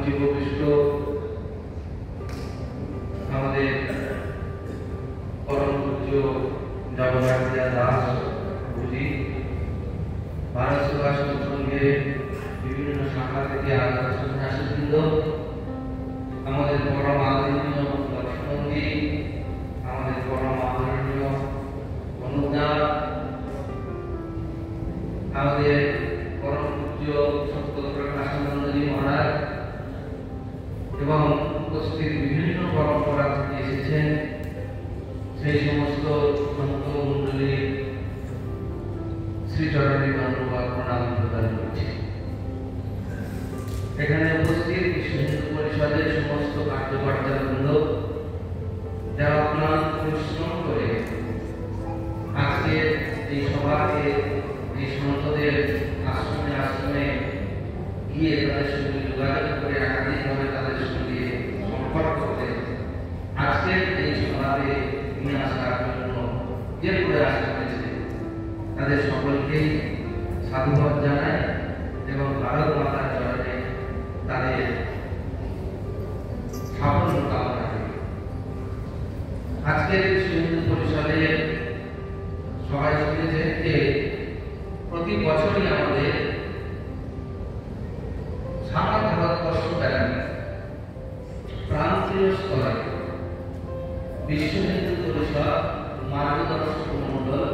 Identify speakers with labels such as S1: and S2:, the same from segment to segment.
S1: মঞ্চে উপবিষ্ট আমাদের পরম পূজ্য জগন্নাথ দাস প্রভুজি, ভারত সেবাশ্রম সংঘের বিভিন্ন শাখা থেকে আগত সন্ন্যাসীবৃন্দ, আমাদের পরম আদরণীয় লক্ষ্মণজি, আমাদের পরম আদরণীয় অনুদা, আমাদের পরম পূজ্য সত্যপ্রকাশানন্দজি মহারাজ এবং উপস্থিত বিভিন্ন পরম্পরা থেকে এসেছেন সেই সমস্ত সন্ত মণ্ডলীর শ্রীচরণের ধন্যবাদ প্রণাম প্রদান করছি। এখানে উপস্থিত বিশ্ব হিন্দু পরিষদের সমস্ত কার্যকর্তাবৃন্দ, যারা অক্লান্ত পরিশ্রম করে আজকে এই সভাকে এই সন্তদের আশ্রমে আশ্রমে গিয়ে তাদের সঙ্গে যোগাযোগ করে একাধিকভাবে তাদের সঙ্গে সম্পর্ক করে আজকের এই সভাতে নিয়ে আসার জন্য যে প্রয়াস করেছে তাদের সকলকেই সাধুবাদ জানায় এবং ভারত মাতার চরণে তাদের সাফল্য কামনা করি। আজকের বিশ্ব হিন্দু পরিষদের সবাই শুনেছেন যে প্রতি বছরই আমাদের সারা ভারতবর্ষ ব্যাপী প্রান্তীয় স্তরে বিশ্ব হিন্দু পরিষদ মার্গদর্শক মণ্ডল,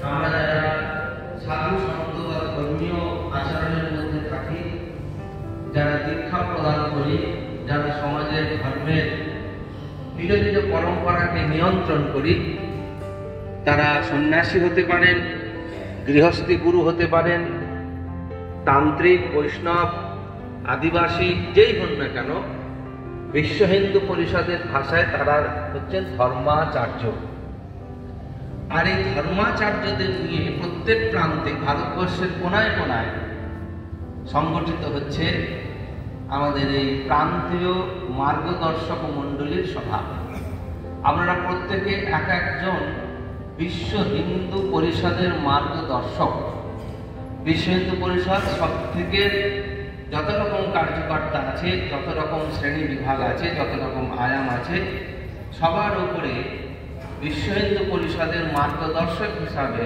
S1: আমরা যারা সাধু সন্ত বা ধর্মীয় আচরণের মধ্যে থাকি, যারা দীক্ষা প্রদান করি, যারা সমাজের ধর্মের নিজ নিজ পরম্পরাকে নিয়ন্ত্রণ করি, তারা সন্ন্যাসী হতে পারেন, গৃহস্থী গুরু হতে পারেন, তান্ত্রিক, বৈষ্ণব, আদিবাসী, যেই হন না কেন, বিশ্ব হিন্দু পরিষদের ভাষায় তারা হচ্ছেন ধর্মাচার্য। আর এই ধর্মাচার্যদের নিয়ে প্রত্যেক প্রান্তে ভারতবর্ষের কোনায় কোনায় সংগঠিত হচ্ছে আমাদের এই প্রান্তীয় মার্গদর্শক মণ্ডলীর সভা। আপনারা প্রত্যেকে এক একজন বিশ্ব হিন্দু পরিষদের মার্গদর্শক। বিশ্ব হিন্দু পরিষদ সব থেকে যত রকম কার্যকর্তা আছে, যত রকম শ্রেণী বিভাগ আছে, যত রকম আয়াম আছে, সবার উপরে বিশ্ব হিন্দু পরিষদের মার্গদর্শক হিসাবে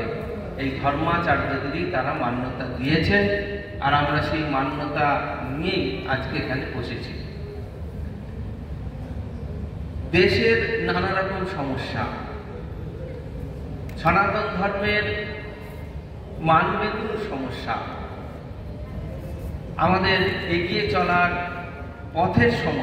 S1: এই ধর্মাচার্যদেরই তারা মান্যতা দিয়েছেন। আর আমরা সেই মান্যতা নিয়েই আজকে এখানে বসেছি। দেশের নানা রকম সমস্যা, সনাতন ধর্মের মানবেতর সমস্যা, আমাদের এগিয়ে চলার পথের সমস্যা,